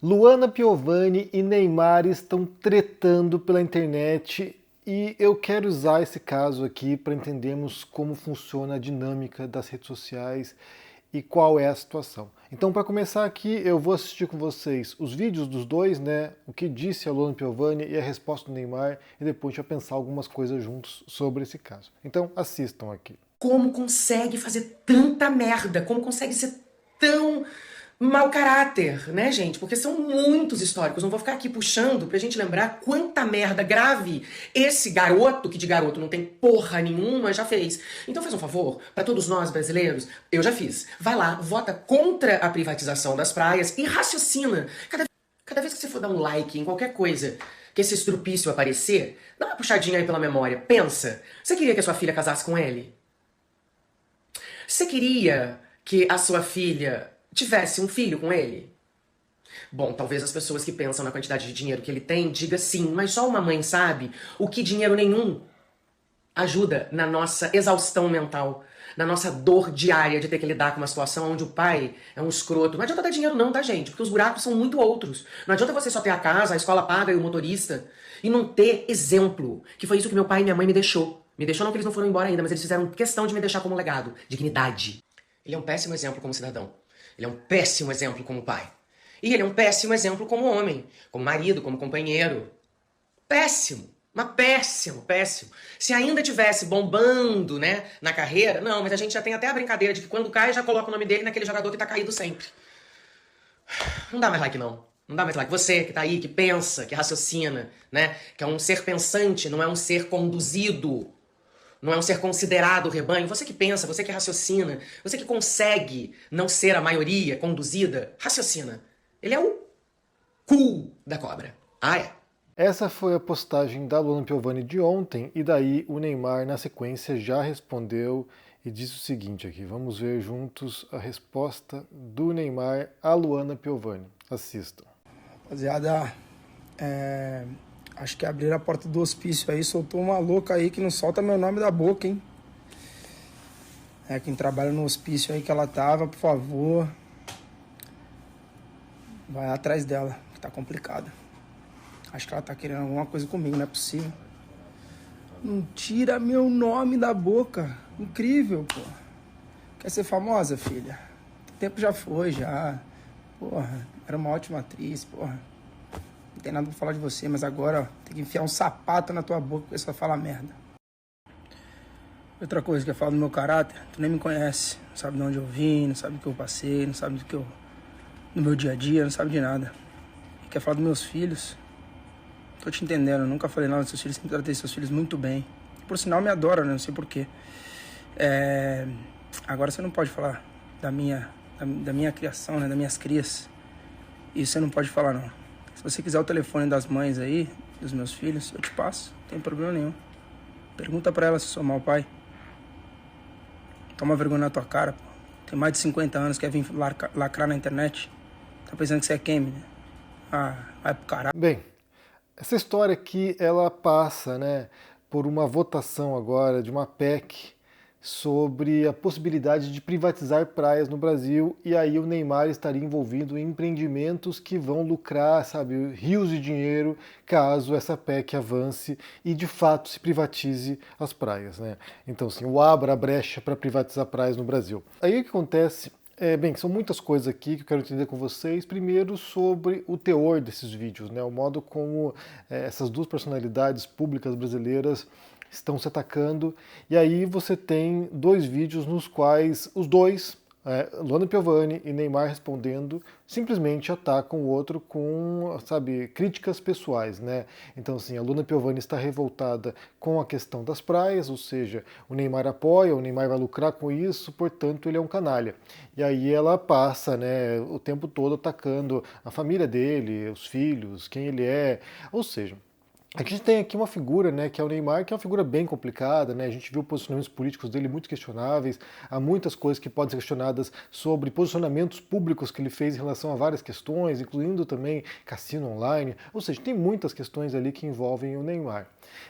Luana Piovani e Neymar estão tretando pela internet e eu quero usar esse caso aqui para entendermos como funciona a dinâmica das redes sociais e qual é a situação. Então, para começar aqui, eu vou assistir com vocês os vídeos dos dois, né? O que disse a Luana Piovani e a resposta do Neymar, e depois a gente vai pensar algumas coisas juntos sobre esse caso. Então, assistam aqui. Como consegue fazer tanta merda? Como consegue ser tão mau caráter, né, gente? Porque são muitos históricos. Não vou ficar aqui puxando pra gente lembrar quanta merda grave esse garoto, que de garoto não tem porra nenhuma, já fez. Então faz um favor, pra todos nós brasileiros, eu já fiz. Vai lá, vota contra a privatização das praias e raciocina. Cada vez que você for dar um like em qualquer coisa que esse estrupício aparecer, dá uma puxadinha aí pela memória. Pensa, você queria que a sua filha casasse com ele? Você queria que a sua filha tivesse um filho com ele? Bom, talvez as pessoas que pensam na quantidade de dinheiro que ele tem digam sim, mas só uma mãe sabe o que dinheiro nenhum ajuda na nossa exaustão mental, na nossa dor diária de ter que lidar com uma situação onde o pai é um escroto. Não adianta dar dinheiro não, tá, gente? Porque os buracos são muito outros. Não adianta você só ter a casa, a escola paga e o motorista e não ter exemplo, que foi isso que meu pai e minha mãe me deixou. Me deixou não que eles não foram embora ainda, mas eles fizeram questão de me deixar como legado. Dignidade. Ele é um péssimo exemplo como cidadão. Ele é um péssimo exemplo como pai. E ele é um péssimo exemplo como homem, como marido, como companheiro. Péssimo. Mas péssimo, péssimo. Se ainda tivesse bombando, né, na carreira, não, mas a gente já tem até a brincadeira de que quando cai já coloca o nome dele naquele jogador que tá caído sempre. Não dá mais like não. Não dá mais like. Você que tá aí, que pensa, que raciocina, né, que é um ser pensante, não é um ser conduzido. Não é um ser considerado rebanho. Você que pensa, você que raciocina, você que consegue não ser a maioria conduzida, raciocina. Ele é o cu da cobra. Ah, é. Essa foi a postagem da Luana Piovani de ontem, e daí o Neymar, na sequência, já respondeu e disse o seguinte aqui. Vamos ver juntos a resposta do Neymar à Luana Piovani. Assistam. Rapaziada, acho que abriram a porta do hospício aí, soltou uma louca aí que não solta meu nome da boca, hein? Quem trabalha no hospício aí que ela tava, por favor, vai atrás dela, que tá complicado. Acho que ela tá querendo alguma coisa comigo, não é possível. Não tira meu nome da boca. Incrível, pô. Quer ser famosa, filha? O tempo já foi, já. Porra, era uma ótima atriz, porra. Não tem nada pra falar de você, mas agora, ó, tem que enfiar um sapato na tua boca porque você só fala merda. Outra coisa que eu falo do meu caráter, tu nem me conhece. Não sabe de onde eu vim, não sabe do que eu passei, não sabe do meu dia a dia, não sabe de nada. E quer falar dos meus filhos? Tô te entendendo, eu nunca falei nada dos seus filhos, sempre tratei seus filhos muito bem. Por sinal, me adora, né? Não sei porquê. Agora você não pode falar da minha criação, né? Das minhas crias. Isso você não pode falar, não. Se você quiser o telefone das mães aí, dos meus filhos, eu te passo, não tem problema nenhum. Pergunta pra ela se eu sou mau pai. Toma vergonha na tua cara, pô. Tem mais de 50 anos, quer vir lacrar na internet. Tá pensando que você é quem, né? Ah, vai pro caralho. Bem, essa história aqui, ela passa, né, por uma votação agora de uma PEC sobre a possibilidade de privatizar praias no Brasil, e aí o Neymar estaria envolvido em empreendimentos que vão lucrar, sabe, rios de dinheiro caso essa PEC avance e de fato se privatize as praias, né? Então, assim, o abra a brecha para privatizar praias no Brasil. Aí o que acontece? Bem, são muitas coisas aqui que eu quero entender com vocês. Primeiro, sobre o teor desses vídeos, né? O modo como essas duas personalidades públicas brasileiras estão se atacando. E aí você tem dois vídeos nos quais os dois, Luana Piovani e Neymar respondendo, simplesmente atacam o outro com, sabe, críticas pessoais, né? Então, assim, a Luana Piovani está revoltada com a questão das praias, ou seja, o Neymar apoia, o Neymar vai lucrar com isso, portanto, ele é um canalha. E aí ela passa, né, o tempo todo atacando a família dele, os filhos, quem ele é, ou seja, A gente tem aqui uma figura, né, que é o Neymar, que é uma figura bem complicada, né? A gente viu posicionamentos políticos dele muito questionáveis, há muitas coisas que podem ser questionadas sobre posicionamentos públicos que ele fez em relação a várias questões, incluindo também cassino online, ou seja, tem muitas questões ali que envolvem o Neymar.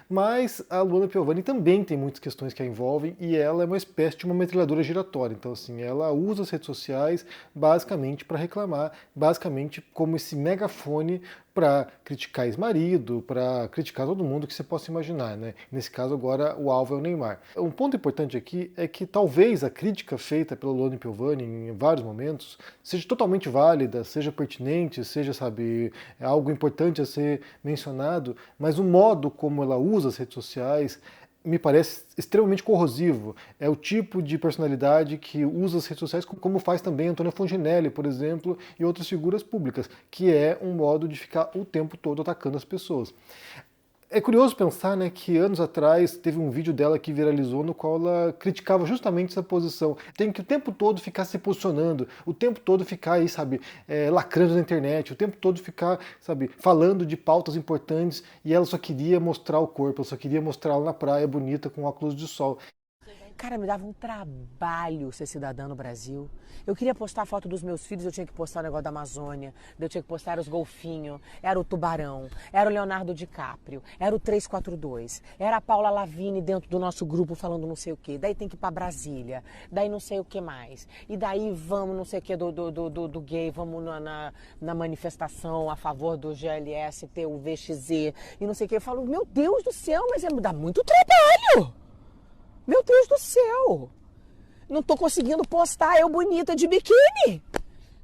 Mas a Luana Piovani também tem muitas questões que a envolvem e ela é uma espécie de uma metralhadora giratória, então assim, ela usa as redes sociais basicamente para reclamar, basicamente como esse megafone para criticar ex-marido, para criticar todo mundo que você possa imaginar, né? Nesse caso agora o alvo é o Neymar. Um ponto importante aqui é que talvez a crítica feita pela Luana Piovani em vários momentos seja totalmente válida, seja pertinente, seja, sabe, algo importante a ser mencionado, mas o modo como ela usa as redes sociais me parece extremamente corrosivo. É o tipo de personalidade que usa as redes sociais como faz também Antônia Fontinelli, por exemplo, e outras figuras públicas, que é um modo de ficar o tempo todo atacando as pessoas. É curioso pensar, né, que anos atrás teve um vídeo dela que viralizou no qual ela criticava justamente essa posição. Tem que o tempo todo ficar se posicionando, o tempo todo ficar aí, sabe, lacrando na internet, o tempo todo ficar, sabe, falando de pautas importantes e ela só queria mostrar o corpo, ela só queria mostrar ela na praia bonita com óculos de sol. Cara, me dava um trabalho ser cidadã no Brasil. Eu queria postar a foto dos meus filhos, eu tinha que postar o negócio da Amazônia, eu tinha que postar os golfinhos, era o Tubarão, era o Leonardo DiCaprio, era o 342, era a Paula Lavigne dentro do nosso grupo falando não sei o quê, daí tem que ir pra Brasília, daí não sei o que mais, e daí vamos não sei o que do gay, vamos na manifestação a favor do GLS, ter o VXZ e não sei o que. Eu falo, meu Deus do céu, mas dá muito trabalho! Meu Deus do céu! Não tô conseguindo postar eu bonita de biquíni!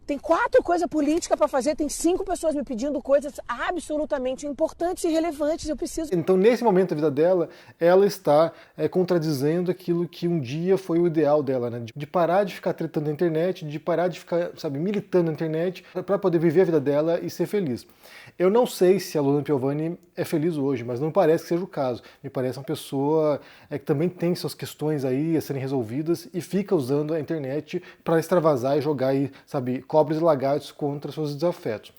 Tem 4 coisas políticas para fazer, tem 5 pessoas me pedindo coisas absolutamente importantes e relevantes, eu preciso... Então, nesse momento da vida dela, ela está contradizendo aquilo que um dia foi o ideal dela, né? De parar de ficar tretando na internet, de parar de ficar, sabe, militando na internet para poder viver a vida dela e ser feliz. Eu não sei se a Luana Piovani é feliz hoje, mas não parece que seja o caso. Me parece uma pessoa que também tem suas questões aí a serem resolvidas e fica usando a internet para extravasar e jogar aí, sabe, cobras e lagartos contra seus desafetos.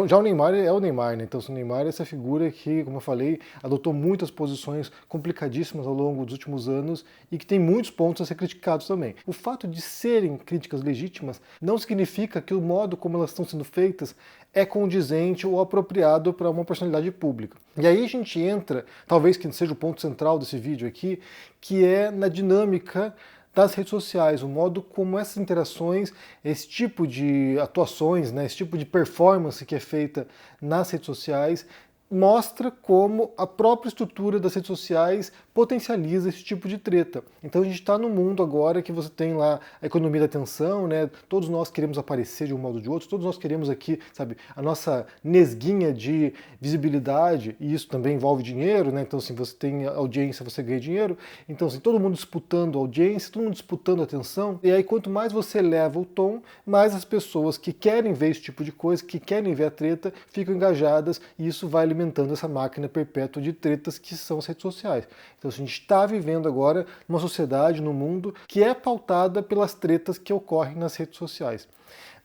Já o Neymar é o Neymar, né? Então o Neymar é essa figura que, como eu falei, adotou muitas posições complicadíssimas ao longo dos últimos anos e que tem muitos pontos a ser criticados também. O fato de serem críticas legítimas não significa que o modo como elas estão sendo feitas é condizente ou apropriado para uma personalidade pública. E aí a gente entra, talvez que seja o ponto central desse vídeo aqui, que é na dinâmica das redes sociais, o modo como essas interações, esse tipo de atuações, né, esse tipo de performance que é feita nas redes sociais, mostra como a própria estrutura das redes sociais potencializa esse tipo de treta. Então a gente está num mundo agora que você tem lá a economia da atenção, né? Todos nós queremos aparecer de um modo ou de outro, todos nós queremos aqui, sabe, a nossa nesguinha de visibilidade, e isso também envolve dinheiro, né? Então, assim, você tem audiência, você ganha dinheiro. Então, assim, todo mundo disputando audiência, todo mundo disputando atenção. E aí, quanto mais você eleva o tom, mais as pessoas que querem ver esse tipo de coisa, que querem ver a treta, ficam engajadas, e isso vai alimentando essa máquina perpétua de tretas que são as redes sociais. Então, a gente está vivendo agora numa sociedade, num mundo, que é pautada pelas tretas que ocorrem nas redes sociais.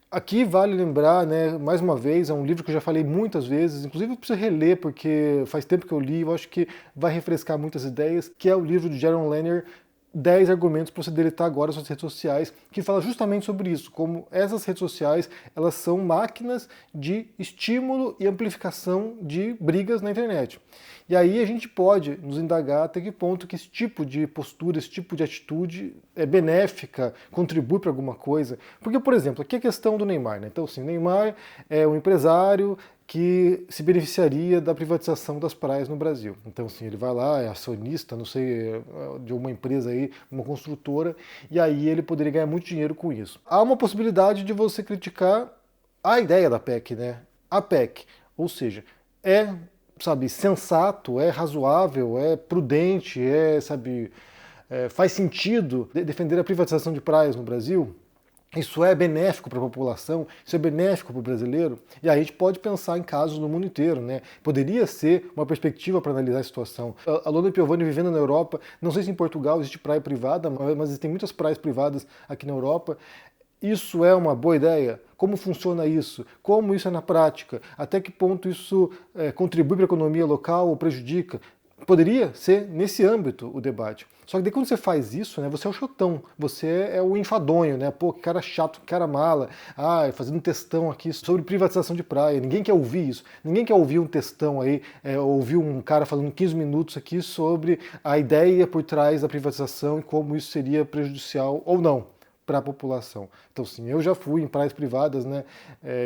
Aqui vale lembrar, né, mais uma vez, é um livro que eu já falei muitas vezes, inclusive eu preciso reler porque faz tempo que eu li, eu acho que vai refrescar muitas ideias, que é o livro de Jaron Lanier, 10 argumentos para você deletar agora suas redes sociais, que fala justamente sobre isso, como essas redes sociais, elas são máquinas de estímulo e amplificação de brigas na internet. E aí a gente pode nos indagar até que ponto que esse tipo de postura, esse tipo de atitude é benéfica, contribui para alguma coisa. Porque, por exemplo, aqui a questão do Neymar, né? Então, assim, Neymar é um empresário que se beneficiaria da privatização das praias no Brasil. Então, assim, ele vai lá, é acionista, não sei, de uma empresa aí, uma construtora, e aí ele poderia ganhar muito dinheiro com isso. Há uma possibilidade de você criticar a ideia da PEC, né? A PEC, ou seja, sabe, sensato, é razoável, é prudente, sabe, faz sentido defender a privatização de praias no Brasil? Isso é benéfico para a população? Isso é benéfico para o brasileiro? E aí a gente pode pensar em casos no mundo inteiro, né? Poderia ser uma perspectiva para analisar a situação. A Luana Piovani vivendo na Europa, não sei se em Portugal existe praia privada, mas tem muitas praias privadas aqui na Europa. Isso é uma boa ideia? Como funciona isso? Como isso é na prática? Até que ponto isso contribui para a economia local ou prejudica? Poderia ser nesse âmbito o debate. Só que daí quando você faz isso, né, você é o chotão, você é o enfadonho, né? Pô, que cara chato, que cara mala. Ah, fazendo um textão aqui sobre privatização de praia. Ninguém quer ouvir isso. Ninguém quer ouvir um textão aí, ouvir um cara falando 15 minutos aqui sobre a ideia por trás da privatização e como isso seria prejudicial ou não para a população. Então, sim, eu já fui em praias privadas, né,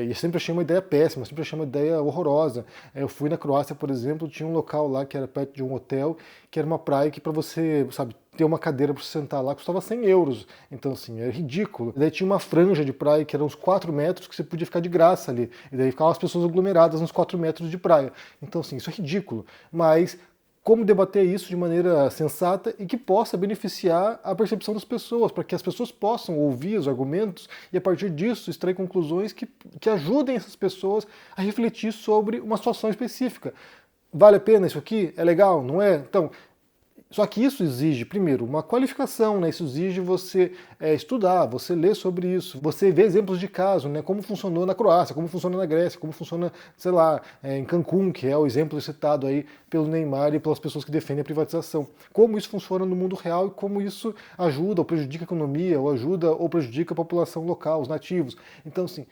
e sempre achei uma ideia péssima, sempre achei uma ideia horrorosa. Eu fui na Croácia, por exemplo, tinha um local lá que era perto de um hotel, que era uma praia que para você, sabe, ter uma cadeira para você sentar lá custava 100 euros. Então, assim, é ridículo. Daí tinha uma franja de praia que era uns 4 metros que você podia ficar de graça ali. E daí ficavam as pessoas aglomeradas nos 4 metros de praia. Então, assim, isso é ridículo. Mas como debater isso de maneira sensata e que possa beneficiar a percepção das pessoas, para que as pessoas possam ouvir os argumentos e, a partir disso, extrair conclusões que ajudem essas pessoas a refletir sobre uma situação específica. Vale a pena isso aqui? É legal? Não é? Então, só que isso exige, primeiro, uma qualificação, né? Isso exige você estudar, você ler sobre isso, você ver exemplos de caso, né? Como funcionou na Croácia, como funciona na Grécia, como funciona, sei lá, em Cancún, que é o exemplo citado aí pelo Neymar e pelas pessoas que defendem a privatização. Como isso funciona no mundo real e como isso ajuda ou prejudica a economia, ou ajuda ou prejudica a população local, os nativos. Então, assim,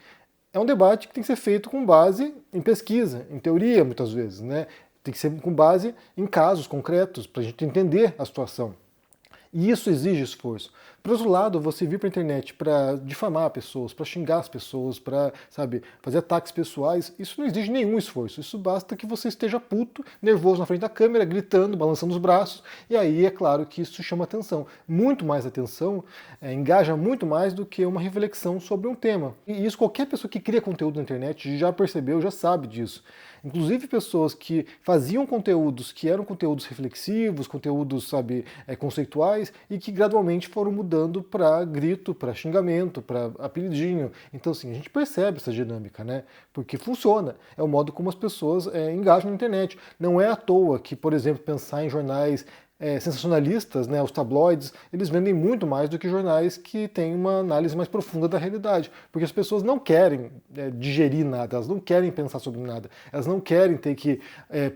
é um debate que tem que ser feito com base em pesquisa, em teoria, muitas vezes, né? Tem que ser com base em casos concretos, para a gente entender a situação. E isso exige esforço. Por outro lado, você vir para a internet para difamar pessoas, para xingar as pessoas, para, sabe, fazer ataques pessoais, isso não exige nenhum esforço. Isso basta que você esteja puto, nervoso na frente da câmera, gritando, balançando os braços, e aí é claro que isso chama atenção. Muito mais atenção, engaja muito mais do que uma reflexão sobre um tema. E isso qualquer pessoa que cria conteúdo na internet já percebeu, já sabe disso. Inclusive pessoas que faziam conteúdos que eram conteúdos reflexivos, conteúdos, sabe, conceituais, e que gradualmente foram mudando para grito, para xingamento, para apelidinho. Então, assim, a gente percebe essa dinâmica, né? Porque funciona. É o modo como as pessoas engajam na internet. Não é à toa que, por exemplo, pensar em jornais sensacionalistas, né, os tabloides, eles vendem muito mais do que jornais que têm uma análise mais profunda da realidade, porque as pessoas não querem digerir nada, elas não querem pensar sobre nada, elas não querem ter que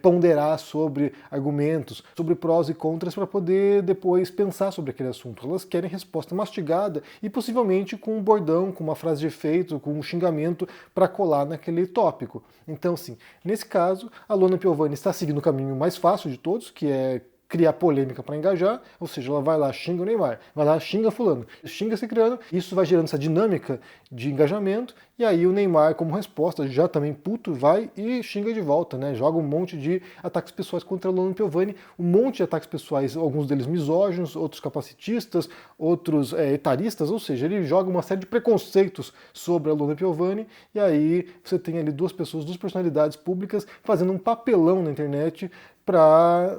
ponderar sobre argumentos, sobre prós e contras para poder depois pensar sobre aquele assunto. Elas querem resposta mastigada e possivelmente com um bordão, com uma frase de efeito, com um xingamento para colar naquele tópico. Então, assim, nesse caso, a Luana Piovani está seguindo o caminho mais fácil de todos, que é criar polêmica para engajar, ou seja, ela vai lá, xinga o Neymar, vai lá, xinga fulano, xinga se criando, isso vai gerando essa dinâmica de engajamento, e aí o Neymar, como resposta, já também puto, vai e xinga de volta, né? Joga um monte de ataques pessoais contra a Luana Piovani, um monte de ataques pessoais, alguns deles misóginos, outros capacitistas, outros etaristas, ou seja, ele joga uma série de preconceitos sobre a Luana Piovani, e aí você tem ali duas pessoas, duas personalidades públicas fazendo um papelão na internet para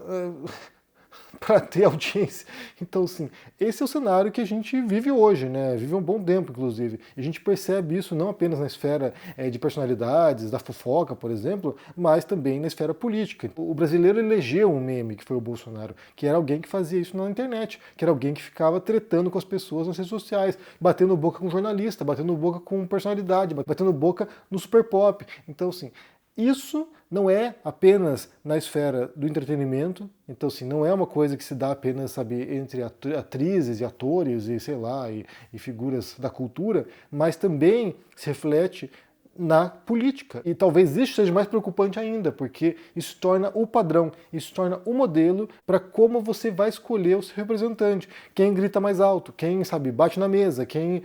ter audiência. Então, assim, esse é o cenário que a gente vive hoje, né? Vive um bom tempo, inclusive. E a gente percebe isso não apenas na esfera de personalidades, da fofoca, por exemplo, mas também na esfera política. O brasileiro elegeu um meme, que foi o Bolsonaro, que era alguém que fazia isso na internet, que era alguém que ficava tretando com as pessoas nas redes sociais, batendo boca com jornalista, batendo boca com personalidade, batendo boca no super pop. Então, assim, isso não é apenas na esfera do entretenimento, então assim, não é uma coisa que se dá apenas, sabe, entre atrizes e atores e sei lá, e figuras da cultura, mas também se reflete na política. E talvez isso seja mais preocupante ainda, porque isso torna o padrão, isso torna o modelo para como você vai escolher o seu representante. Quem grita mais alto, quem, sabe, bate na mesa, quem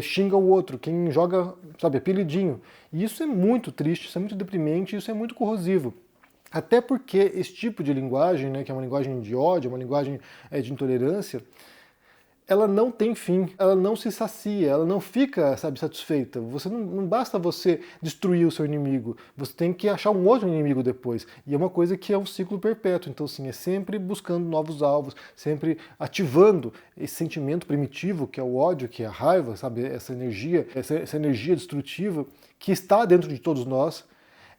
xinga o outro, quem joga, sabe, apelidinho. E isso é muito triste, isso é muito deprimente, isso é muito corrosivo. Até porque esse tipo de linguagem, né, que é uma linguagem de ódio, uma linguagem de intolerância, ela não tem fim, ela não se sacia, ela não fica, sabe, satisfeita. Você não basta você destruir o seu inimigo, você tem que achar um outro inimigo depois. E é uma coisa que é um ciclo perpétuo. Então, assim, é sempre buscando novos alvos, sempre ativando esse sentimento primitivo, que é o ódio, que é a raiva, sabe, essa energia destrutiva que está dentro de todos nós.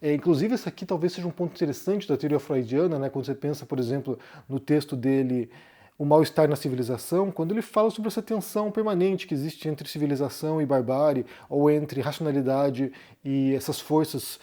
Inclusive, esse aqui talvez seja um ponto interessante da teoria freudiana, né, quando você pensa, por exemplo, no texto dele, O Mal-Estar na Civilização, quando ele fala sobre essa tensão permanente que existe entre civilização e barbárie, ou entre racionalidade e essas forças,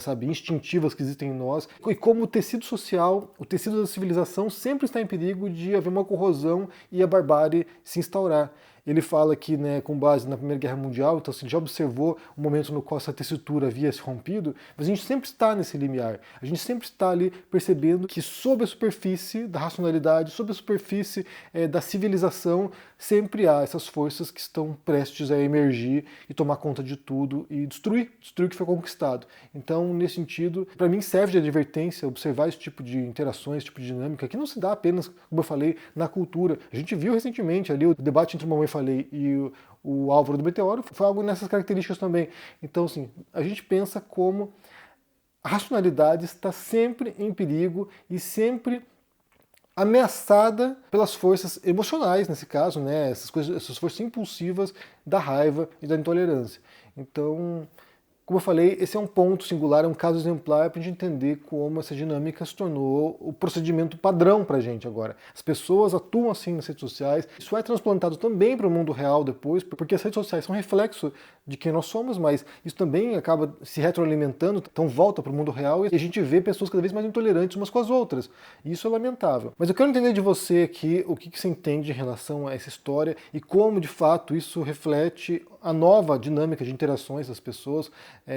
sabe, instintivas que existem em nós, e como o tecido social, o tecido da civilização sempre está em perigo de haver uma corrosão e a barbárie se instaurar. Ele fala que, né, com base na Primeira Guerra Mundial, então assim, já observou o momento no qual essa tessitura havia se rompido, mas a gente sempre está nesse limiar. A gente sempre está ali percebendo que sob a superfície da racionalidade, sob a superfície da civilização, sempre há essas forças que estão prestes a emergir e tomar conta de tudo e destruir o que foi conquistado. Então, nesse sentido, para mim serve de advertência observar esse tipo de interações, esse tipo de dinâmica, que não se dá apenas, como eu falei, na cultura. A gente viu recentemente ali o debate entre o Mamãe Falei e o Álvaro do Meteoro, foi algo nessas características também. Então, assim, a gente pensa como a racionalidade está sempre em perigo e sempre ameaçada pelas forças emocionais, nesse caso, né, essas forças impulsivas da raiva e da intolerância. Então, como eu falei, esse é um ponto singular, é um caso exemplar para a gente entender como essa dinâmica se tornou o procedimento padrão para a gente agora. As pessoas atuam assim nas redes sociais, isso é transplantado também para o mundo real depois, porque as redes sociais são reflexo de quem nós somos, mas isso também acaba se retroalimentando, então volta para o mundo real e a gente vê pessoas cada vez mais intolerantes umas com as outras. E isso é lamentável. Mas eu quero entender de você aqui o que você entende em relação a essa história e como, de fato, isso reflete a nova dinâmica de interações das pessoas.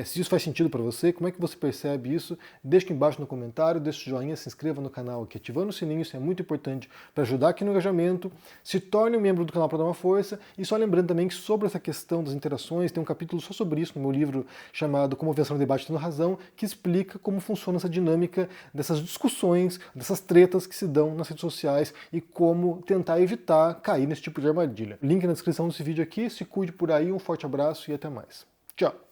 Se isso faz sentido para você, como é que você percebe isso? Deixa aqui embaixo no comentário, deixa o joinha, se inscreva no canal aqui, ativando o sininho, isso é muito importante para ajudar aqui no engajamento. Se torne um membro do canal para dar uma força. E só lembrando também que sobre essa questão das interações, tem um capítulo só sobre isso no meu livro chamado Como Vencer no Debate Tendo Razão, que explica como funciona essa dinâmica dessas discussões, dessas tretas que se dão nas redes sociais e como tentar evitar cair nesse tipo de armadilha. Link na descrição desse vídeo aqui, se cuide por aí, um forte abraço e até mais. Tchau!